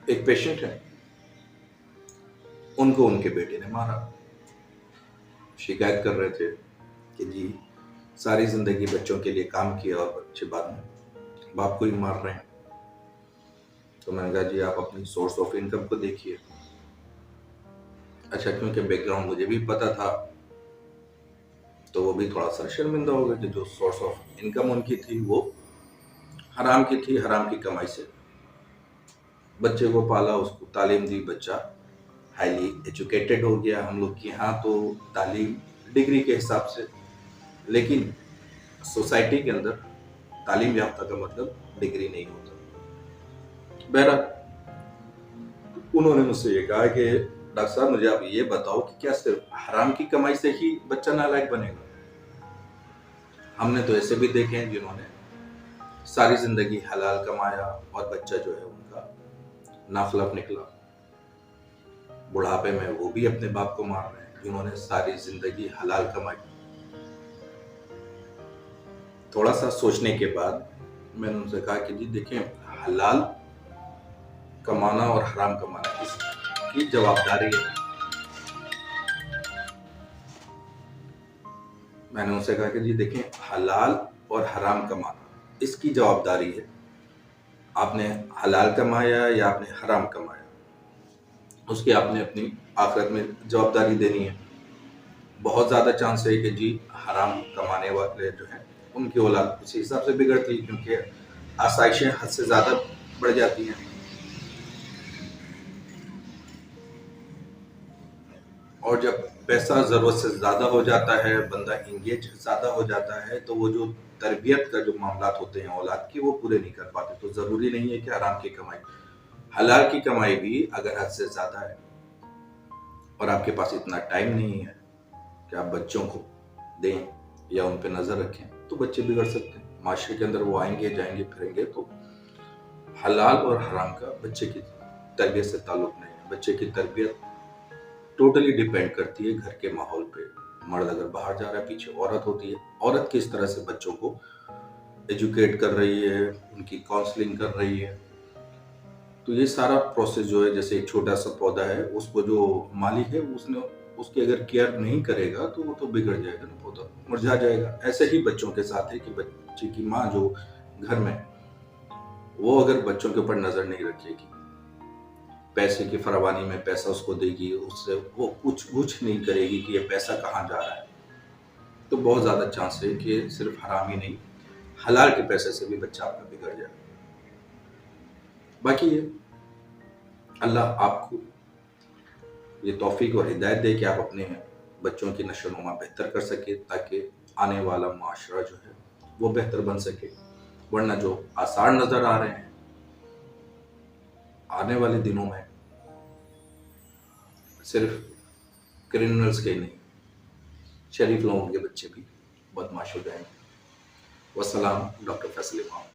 ایک پیشنٹ ہے، ان کو ان کے بیٹے نے مارا. شکایت کر رہے تھے کہ جی ساری زندگی بچوں کے لیے کام کیا اور بچے بعد میں باپ کو ہی مار رہے ہیں. تو میں نے کہا جی آپ اپنی سورس آف انکم کو دیکھیے. اچھا کیونکہ بیک گراؤنڈ مجھے بھی پتا تھا تو وہ بھی تھوڑا سا شرمندہ ہو گئے کہ جو سورس آف انکم ان کی تھی وہ حرام کی تھی، حرام کی کمائی سے بچے کو پالا، اس کو تعلیم دی، بچہ ہائیلی ایجوکیٹڈ ہو گیا. ہم لوگ کے یہاں تو تعلیم ڈگری کے حساب سے، لیکن سوسائٹی کے اندر تعلیم یافتہ کا مطلب ڈگری نہیں ہوتا. بہرحال انہوں نے مجھ سے یہ کہا کہ ڈاکٹر صاحب مجھے آپ یہ بتاؤ کہ کیا صرف حرام کی کمائی سے ہی بچہ نالائق بنے گا؟ ہم نے تو ایسے بھی دیکھے ہیں جنہوں نے ساری زندگی حلال کمایا اور بچہ جو ہے ان کا ناخلف نکلا. بڑھاپے میں وہ بھی اپنے باپ کو مار رہے ہیں جنہوں نے ساری زندگی حلال کمائی. تھوڑا سا سوچنے کے بعد میں نے ان سے کہا کہ جی دیکھیں، حلال کمانا اور حرام کمانا اس کی جوابداری ہے. میں نے ان سے کہا کہ جی دیکھیں، حلال اور حرام کمانا اس کی جوابداری ہے. آپ نے حلال کمایا یا آپ نے حرام کمایا، اس کی آپ نے اپنی آخرت میں جوابداری دینی ہے. بہت زیادہ چانس ہے کہ جی حرام کمانے والے جو ہیں ان کی اولاد اسی حساب سے بگڑتی ہے، کیونکہ آسائشیں حد سے زیادہ بڑھ جاتی ہیں. اور جب پیسہ ضرورت سے زیادہ ہو جاتا ہے، بندہ انگیج زیادہ ہو جاتا ہے، تو وہ جو تربیت کا جو معاملات ہوتے ہیں اولاد کی وہ پورے نہیں کر پاتے. تو ضروری نہیں ہے کہ حرام کی کمائی، حلال کی کمائی بھی اگر حد سے زیادہ ہے اور آپ کے پاس اتنا ٹائم نہیں ہے کہ آپ بچوں کو دیں یا ان پہ نظر رکھیں، تو بچے بگڑ سکتے ہیں. معاشرے کے اندر وہ آئیں گے، جائیں گے، پھریں گے. تو حلال اور حرام کا بچے کی تربیت سے تعلق نہیں ہے. بچے کی تربیت ٹوٹلی ڈیپینڈ کرتی ہے گھر کے ماحول پہ. مرد اگر باہر جا رہا ہے، پیچھے عورت ہوتی ہے. عورت کس طرح سے بچوں کو ایجوکیٹ کر رہی ہے، ان کی کاؤنسلنگ کر رہی ہے. تو یہ سارا پروسیس جو ہے، جیسے ایک چھوٹا سا پودا ہے، اس کو جو مالک ہے اس کی اگر کیئر نہیں کرے گا تو وہ تو بگڑ جائے گا نا، پودا مرجھا جائے گا. ایسے ہی بچوں کے ساتھ ہے کہ بچے کی ماں جو گھر میں، وہ اگر بچوں کے اوپر نظر نہیں رکھے گی، پیسے کی فراوانی میں پیسہ اس کو دے گی، اس سے وہ کچھ نہیں کرے گی کہ یہ پیسہ کہاں جا رہا ہے، تو بہت زیادہ چانس ہے کہ صرف حرام ہی نہیں، حلال کے پیسے سے بھی بچہ آپ کا بگڑ جائے. باقی یہ اللہ آپ کو یہ توفیق اور ہدایت دے کہ آپ اپنے بچوں کی نشو و نما بہتر کر سکے، تاکہ آنے والا معاشرہ جو ہے وہ بہتر بن سکے. ورنہ جو آثار نظر آ رہے ہیں آنے والے دنوں میں، صرف کرمنلز کے نہیں، شریف لوگوں کے بچے بھی بدماش ہو جائیں گے. والسلام، ڈاکٹر فیصل امام.